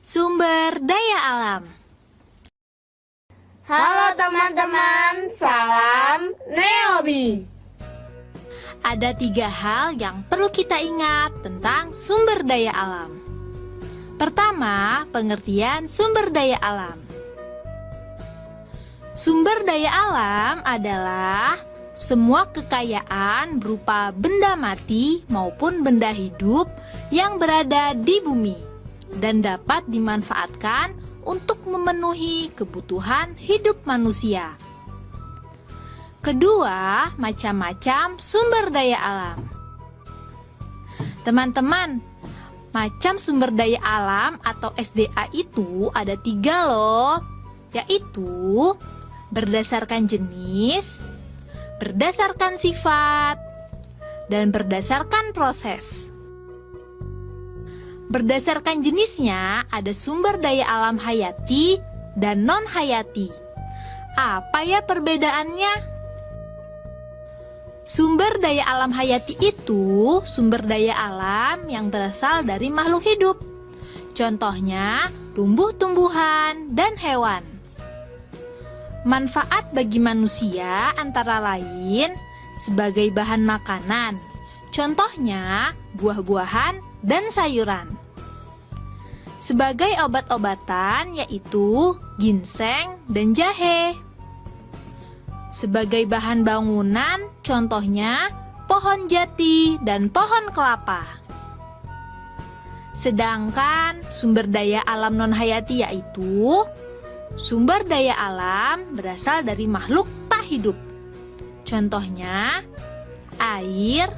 Sumber daya alam. Halo teman-teman, salam Neobi. Ada 3 hal yang perlu kita ingat tentang sumber daya alam. Pertama, pengertian sumber daya alam. Sumber daya alam adalah semua kekayaan berupa benda mati maupun benda hidup yang berada di bumi dan dapat dimanfaatkan untuk memenuhi kebutuhan hidup manusia. Kedua, macam-macam sumber daya alam. Teman-teman, macam sumber daya alam atau SDA itu ada 3 loh, yaitu berdasarkan jenis, berdasarkan sifat, dan berdasarkan proses. Berdasarkan jenisnya ada sumber daya alam hayati dan non-hayati. Apa ya perbedaannya? Sumber daya alam hayati itu sumber daya alam yang berasal dari makhluk hidup. Contohnya, tumbuh-tumbuhan dan hewan. Manfaat bagi manusia antara lain sebagai bahan makanan. Contohnya, buah-buahan dan sayuran. Sebagai obat-obatan yaitu ginseng dan jahe. Sebagai bahan bangunan, contohnya pohon jati dan pohon kelapa. Sedangkan sumber daya alam non-hayati yaitu sumber daya alam berasal dari makhluk tak hidup. Contohnya air,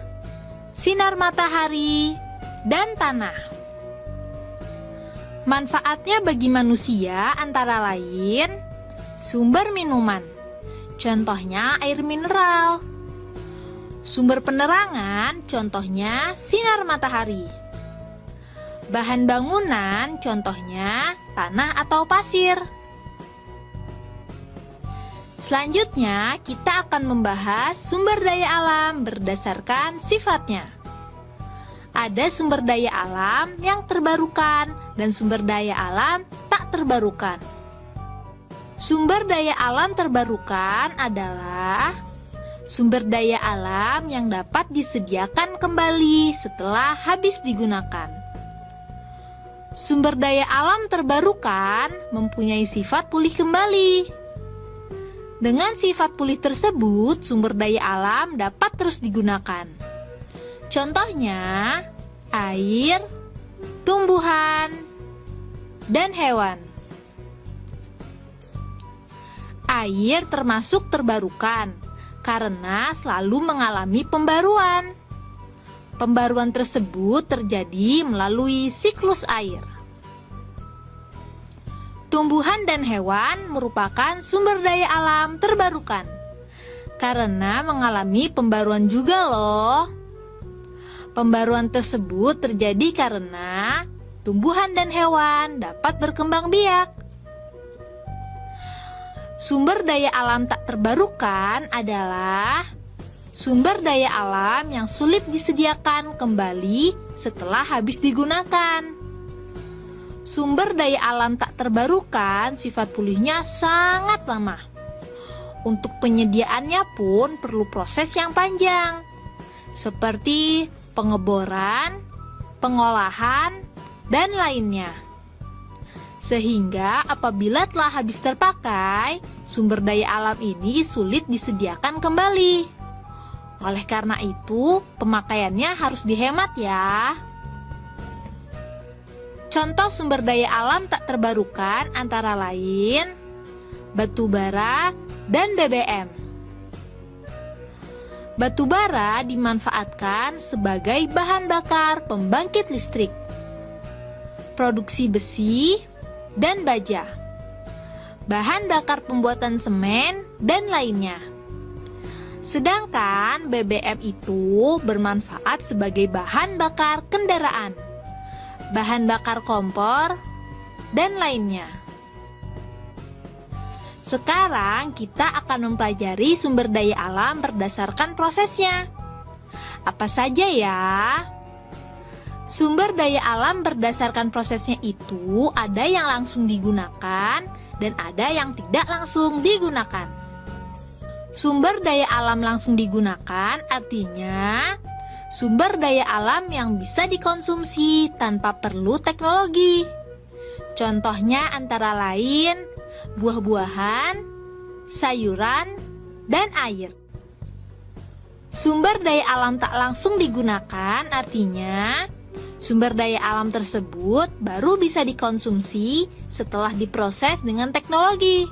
sinar matahari, dan tanah. Manfaatnya bagi manusia antara lain sumber minuman. Contohnya air mineral. Sumber penerangan, contohnya sinar matahari. Bahan bangunan, contohnya tanah atau pasir. Selanjutnya, kita akan membahas sumber daya alam berdasarkan sifatnya. Ada sumber daya alam yang terbarukan dan sumber daya alam tak terbarukan. Sumber daya alam terbarukan adalah sumber daya alam yang dapat disediakan kembali setelah habis digunakan. Sumber daya alam terbarukan mempunyai sifat pulih kembali. Dengan sifat pulih tersebut, sumber daya alam dapat terus digunakan. Contohnya, air, tumbuhan, dan hewan. Air termasuk terbarukan karena selalu mengalami pembaruan. Pembaruan tersebut terjadi melalui siklus air. Tumbuhan dan hewan merupakan sumber daya alam terbarukan karena mengalami pembaruan juga loh. Pembaruan tersebut terjadi karena tumbuhan dan hewan dapat berkembang biak. Sumber daya alam tak terbarukan adalah sumber daya alam yang sulit disediakan kembali setelah habis digunakan. Sumber daya alam tak terbarukan sifat pulihnya sangat lama. Untuk penyediaannya pun perlu proses yang panjang, seperti pengeboran, pengolahan, dan lainnya. Sehingga apabila telah habis terpakai, sumber daya alam ini sulit disediakan kembali. Oleh karena itu, pemakaiannya harus dihemat ya. Contoh sumber daya alam tak terbarukan antara lain batu bara dan BBM. Batu bara dimanfaatkan sebagai bahan bakar pembangkit listrik, produksi besi, dan baja, bahan bakar pembuatan semen, dan lainnya. Sedangkan BBM itu bermanfaat sebagai bahan bakar kendaraan, bahan bakar kompor, dan lainnya. Sekarang kita akan mempelajari sumber daya alam berdasarkan prosesnya. Apa saja ya? Sumber daya alam berdasarkan prosesnya itu ada yang langsung digunakan dan ada yang tidak langsung digunakan. Sumber daya alam langsung digunakan artinya sumber daya alam yang bisa dikonsumsi tanpa perlu teknologi. Contohnya antara lain buah-buahan, sayuran, dan air. Sumber daya alam tak langsung digunakan artinya sumber daya alam tersebut baru bisa dikonsumsi setelah diproses dengan teknologi.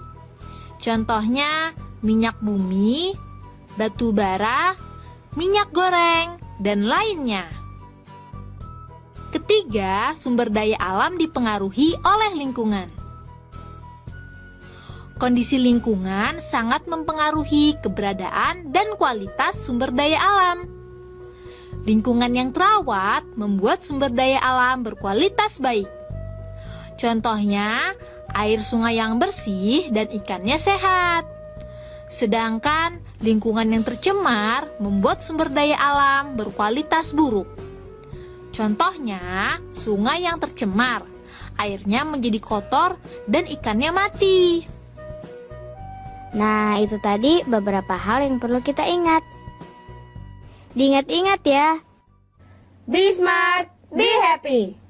Contohnya minyak bumi, batu bara, minyak goreng, dan lainnya. Ketiga, sumber daya alam dipengaruhi oleh lingkungan. Kondisi lingkungan sangat mempengaruhi keberadaan dan kualitas sumber daya alam. Lingkungan yang terawat membuat sumber daya alam berkualitas baik. Contohnya, air sungai yang bersih dan ikannya sehat. Sedangkan lingkungan yang tercemar membuat sumber daya alam berkualitas buruk. Contohnya, sungai yang tercemar, airnya menjadi kotor dan ikannya mati. Nah, itu tadi beberapa hal yang perlu kita ingat. Diingat-ingat ya. Be smart, be happy.